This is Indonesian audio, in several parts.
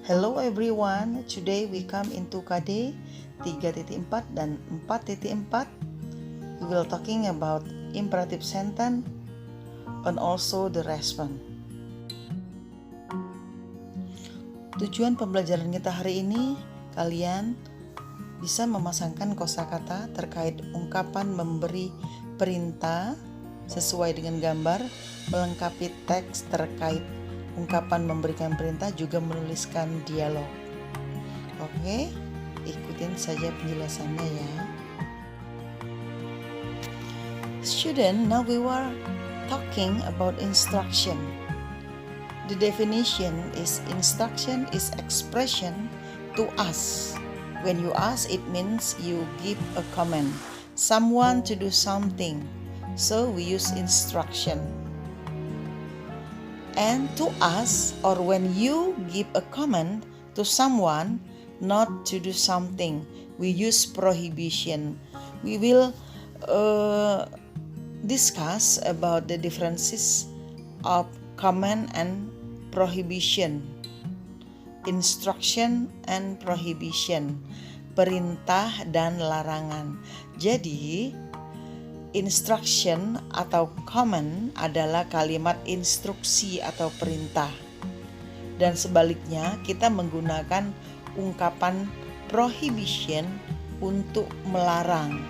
Hello everyone, today we come into KD 3.4 dan 4.4. We will talking about imperative sentence and also the response. Tujuan pembelajaran kita hari ini, kalian bisa memasangkan kosakata terkait ungkapan memberi perintah sesuai dengan gambar, melengkapi teks terkait ungkapan memberikan perintah, juga menuliskan dialog. Oke, ikutin saja penjelasannya ya. Student, now we were talking about instruction. The definition is instruction is expression to ask. When you ask, it means you give a command, someone to do something. So we use instruction. And to ask, or when you give a command to someone not to do something, we use prohibition. We will discuss about the differences of command and prohibition, instruction and prohibition, perintah dan larangan. Jadi instruction atau command adalah kalimat instruksi atau perintah. Dan sebaliknya, kita menggunakan ungkapan prohibition untuk melarang.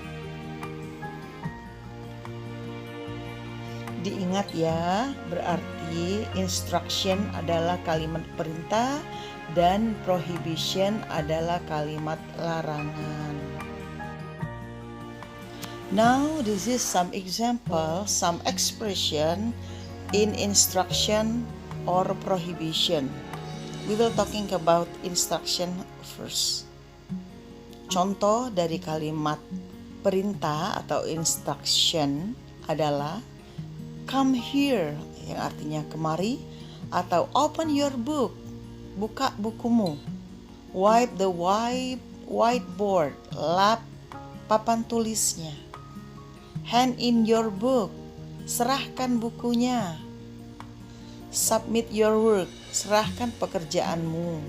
Diingat ya, berarti instruction adalah kalimat perintah dan prohibition adalah kalimat larangan. Now, this is some example, some expression in instruction or prohibition. We will talking about instruction first. Contoh dari kalimat perintah atau instruction adalah come here, yang artinya kemari, atau open your book, buka bukumu, wipe the whiteboard, lap papan tulisnya, hand in your book, serahkan bukunya, submit your work, serahkan pekerjaanmu,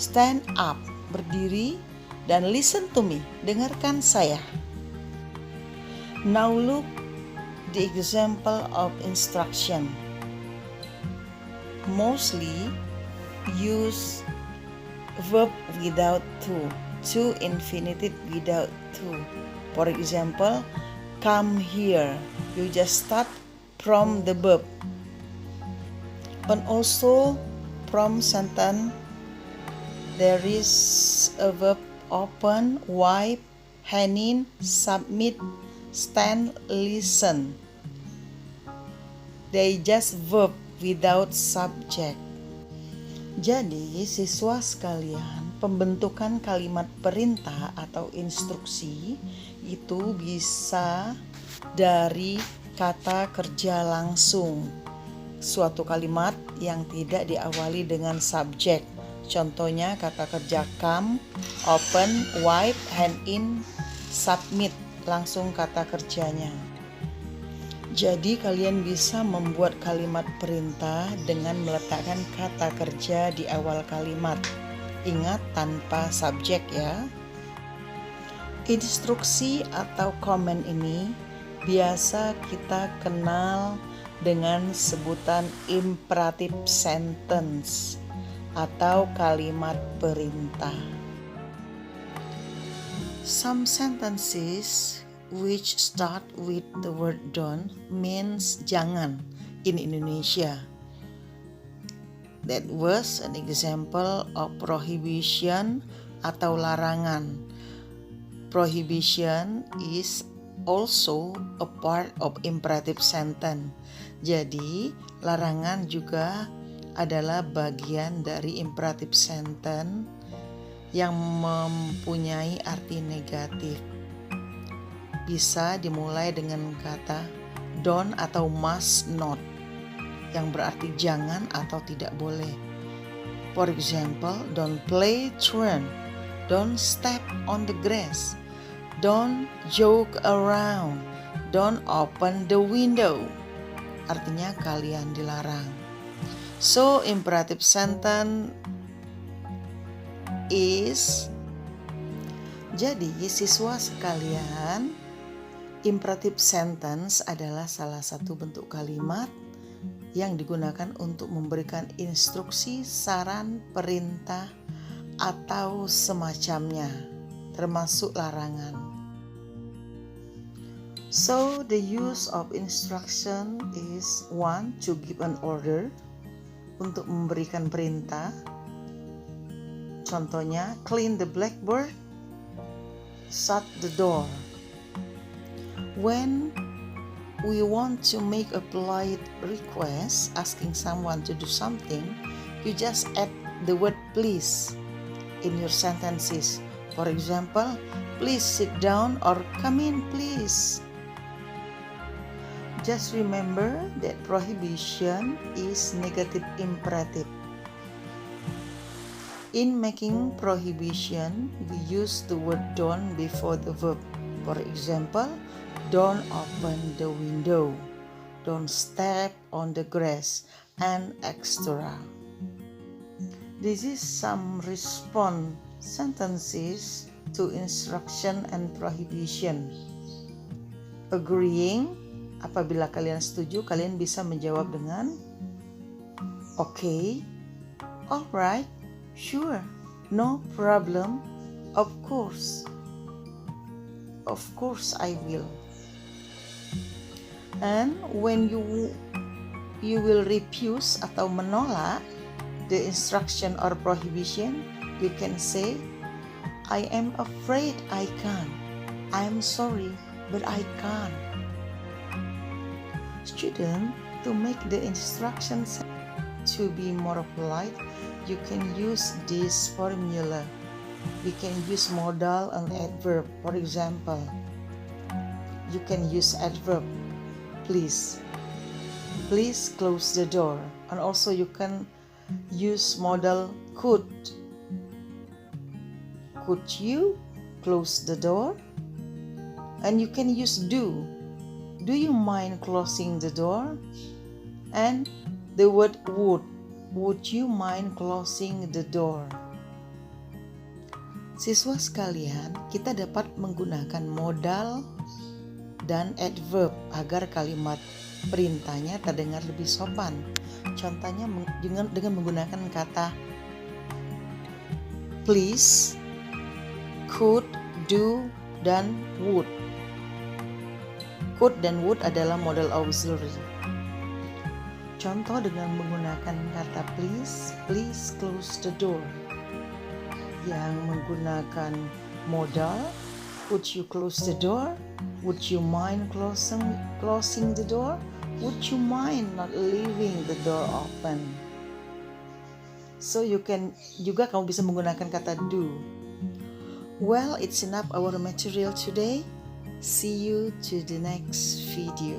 stand up, berdiri, dan listen to me, dengarkan saya. Now look the example of instruction. Mostly use verb without to infinitive without to. For example, come here, you just start from the verb. And also from sentence there is a verb open, wipe, hand in, submit, stand, listen. They just verb without subject. Jadi siswa sekalian, pembentukan kalimat perintah atau instruksi itu bisa dari kata kerja langsung, suatu kalimat yang tidak diawali dengan subjek. Contohnya kata kerja come, open, wipe, hand in, submit, langsung kata kerjanya. Jadi kalian bisa membuat kalimat perintah dengan meletakkan kata kerja di awal kalimat. Ingat, tanpa subjek ya. Instruksi atau command ini biasa kita kenal dengan sebutan imperative sentence atau kalimat perintah. Some sentences which start with the word don't means jangan in Indonesia. That was an example of prohibition atau larangan. Prohibition is also a part of imperative sentence. Jadi, larangan juga adalah bagian dari imperative sentence yang mempunyai arti negatif. Bisa dimulai dengan kata don't atau must not, yang berarti jangan atau tidak boleh. For example, don't play truant, don't step on the grass, don't joke around, don't open the window. Artinya kalian dilarang. So, imperative sentence is. Jadi siswa sekalian, imperative sentence adalah salah satu bentuk kalimat yang digunakan untuk memberikan instruksi, saran, perintah, atau semacamnya, termasuk larangan. So, the use of instruction is 1. To give an order, untuk memberikan perintah. Contohnya, clean the blackboard, shut the door. When we want to make a polite request, asking someone to do something, you just add the word please in your sentences. For example, please sit down or come in please. Just remember that prohibition is negative imperative. In making prohibition, we use the word don't before the verb. For example, don't open the window, don't step on the grass, and etc. This is some response sentences to instruction and prohibition. Agreeing, apabila kalian setuju, kalian bisa menjawab dengan okay, alright, sure, no problem, of course I will. And when you will refuse atau menolak the instruction or prohibition, you can say, I am afraid I can't. I am sorry, but I can't. Student, to make the instructions to be more polite, you can use this formula. We can use modal and adverb. For example, you can use adverb, please close the door. And also you can use modal could you close the door? And you can use do you mind closing the door? And the word would you mind closing the door? Siswa sekalian, kita dapat menggunakan modal dan adverb agar kalimat perintahnya terdengar lebih sopan. Contohnya dengan menggunakan kata please, could, do, dan would. Could dan would adalah modal auxiliary. Contoh dengan menggunakan kata please close the door. Yang menggunakan modal, would you close the door? Would you mind closing the door? Would you mind not leaving the door open? So kamu bisa menggunakan kata do. Well, it's enough our material today. See you to the next video.